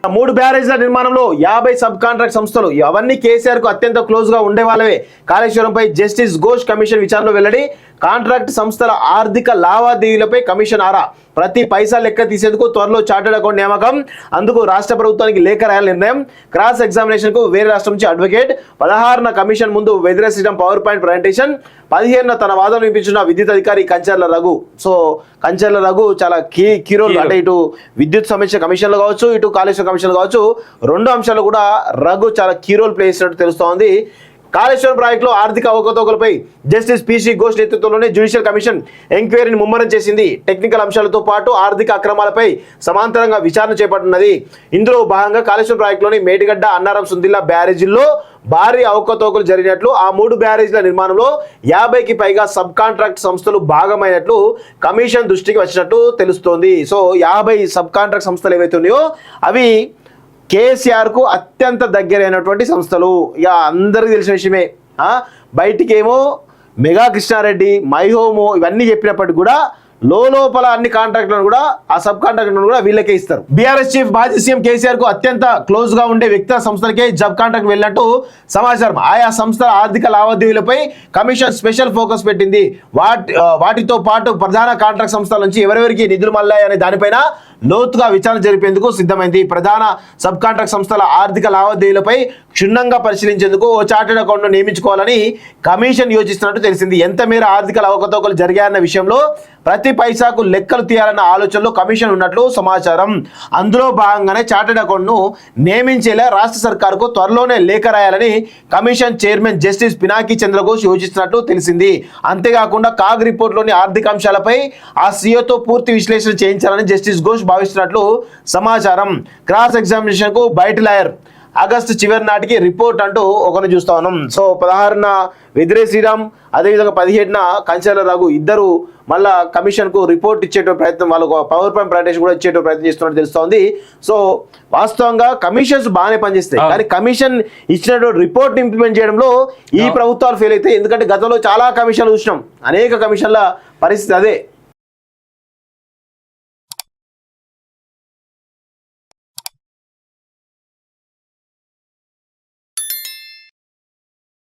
3 బ్యారేజ్ల నిర్మాణంలో 50 sub contract సంస్థలు అవన్నీ కేసీఆర్ కు అత్యంత క్లోజ్ గా ఉండే వాళ్ళవే. కాళేశ్వరంపై జస్టిస్ ఘోష్ కమిషన్ విచారణలో వెల్లడి. కాంట్రాక్ట్ సంస్థల ఆర్థిక లావాదేవీలపై కమిషన్ ఆరా. ప్రతి పైసా లెక్క తీసేందుకు త్వరలో చార్టెడ్ అకౌంట్ నియామకం. అందుకు రాష్ట్ర ప్రభుత్వానికి లేఖ రాయాల నిర్ణయం. క్రాస్ ఎగ్జామినేషన్ కు వేరే రాష్ట్రం నుంచి అడ్వకేట్. 16న కమిషన్ ముందు వెదిరేసిన పవర్ పాయింట్ ప్రజెంటేషన్. 15న తన వాదన వినిపించిన విద్యుత్ అధికారి కంచర్ల రఘు. సో కంచర్ల రఘు చాలా కీ రోల్, అంటే ఇటు విద్యుత్ సమస్య కమిషన్లు కావచ్చు, ఇటు కాళేశ్వరం కమిషన్లు కావచ్చు, 2 అంశాలు కూడా రఘు చాలా కీ రోల్ ప్లే చేసినట్టు తెలుస్తోంది. కాళేశ్వరం ప్రాజెక్టులో ఆర్థిక అవకతవకలపై జస్టిస్ పిసి ఘోష్ నేతృత్వంలోనే జ్యుడిషియల్ కమిషన్ ఎంక్వైరీని ముమ్మరం చేసింది. టెక్నికల్ అంశాలతో పాటు ఆర్థిక అక్రమాలపై సమాంతరంగా విచారణ చేపట్టనున్నది. ఇందులో భాగంగా కాళేశ్వరం ప్రాజెక్టులోని మేడిగడ్డ, అన్నారం, సుందిల్లా బ్యారేజీల్లో భారీ అవకతవకలు జరిగినట్లు, ఆ 3 బ్యారేజ్ల నిర్మాణంలో 50కి పైగా సబ్ కాంట్రాక్ట్ సంస్థలు భాగమైనట్లు కమిషన్ దృష్టికి వచ్చినట్టు తెలుస్తోంది. సో 50 సబ్ కాంట్రాక్ట్ సంస్థలు ఏవైతే ఉన్నాయో అవి కేసీఆర్ కు అత్యంత దగ్గరైనటువంటి సంస్థలు. ఇక అందరికీ తెలిసిన విషయమే. బయటికేమో మెగా కృష్ణారెడ్డి, మైహోమో ఇవన్నీ చెప్పినప్పటికీ కూడా లోపల అన్ని కాంట్రాక్టులను కూడా ఆ సబ్ కాంట్రాక్టులను కూడా వీళ్ళకే ఇస్తారు. బీఆర్ఎస్ చీఫ్ మాజీ సీఎం కేసీఆర్ కు అత్యంత క్లోజ్ గా ఉండే వ్యక్తుల సంస్థలకే సబ్ కాంట్రాక్ట్ వెళ్ళినట్టు సమాచారం. ఆయా సంస్థల ఆర్థిక లావాదేవీలపై కమిషన్ స్పెషల్ ఫోకస్ పెట్టింది. వాటితో పాటు ప్రధాన కాంట్రాక్ట్ సంస్థల నుంచి ఎవరెవరికి నిధులు మళ్ళాయనే దానిపైన లోతుగా విచారణ జరిపేందుకు సిద్ధమైంది. ప్రధాన సబ్ కాంట్రాక్ట్ సంస్థల ఆర్థిక లావాదేవీలపై క్షుణ్ణంగా పరిశీలించేందుకు ఓ చార్టెడ్ అకౌంట్ను నియమించుకోవాలని కమిషన్ యోచిస్తున్నట్టు తెలిసింది. ఎంత మేర ఆర్థిక అవకతవకలు జరిగాయన్న విషయంలో ప్రతి పైసాకు లెక్కలు తీయాలన్న ఆలోచనలో కమిషన్ ఉన్నట్లు సమాచారం. అందులో భాగంగానే చార్టెడ్ అకౌంట్ను నియమించేలా రాష్ట్ర సర్కారుకు త్వరలోనే లేఖ రాయాలని commission chairman justice Pinaki Chandra Ghosh యోచిస్తున్నట్లు తెలిసింది. అంతేకాకుండా కాగ్ రిపోర్ట్లోని ఆర్థిక అంశాలపై ఆ సీఓతో పూర్తి విశ్లేషణ చేయించాలని జస్టిస్ ఘోష్ భావిస్తున్నట్లు సమాచారం. క్రాస్ ఎగ్జామినేషన్ కు బయట లాయర్ ఆగస్టు చివరి నాటికి రిపోర్ట్ అంటూ ఒకరిని చూస్తా ఉన్నాం. సో 16న వెదిరే శ్రీరామ్, అదేవిధంగా 17న కంచర్ల రఘు ఇద్దరు మళ్ళా కమిషన్ కు రిపోర్ట్ ఇచ్చేటువంటి ప్రయత్నం, వాళ్ళకు పవర్ పాయింట్ ప్రజెంటేషన్ కూడా ఇచ్చేటువంటి ప్రయత్నం చేస్తున్నట్టు తెలుస్తోంది. సో వాస్తవంగా కమిషన్స్ బాగానే పనిచేస్తాయి, కానీ కమిషన్ ఇచ్చినటువంటి రిపోర్ట్ ఇంప్లిమెంట్ చేయడంలో ఈ ప్రభుత్వాలు ఫెయిల్ అవుతాయి. ఎందుకంటే గతంలో చాలా కమిషన్లు చూసినాం, అనేక కమిషన్ల పరిస్థితి అదే.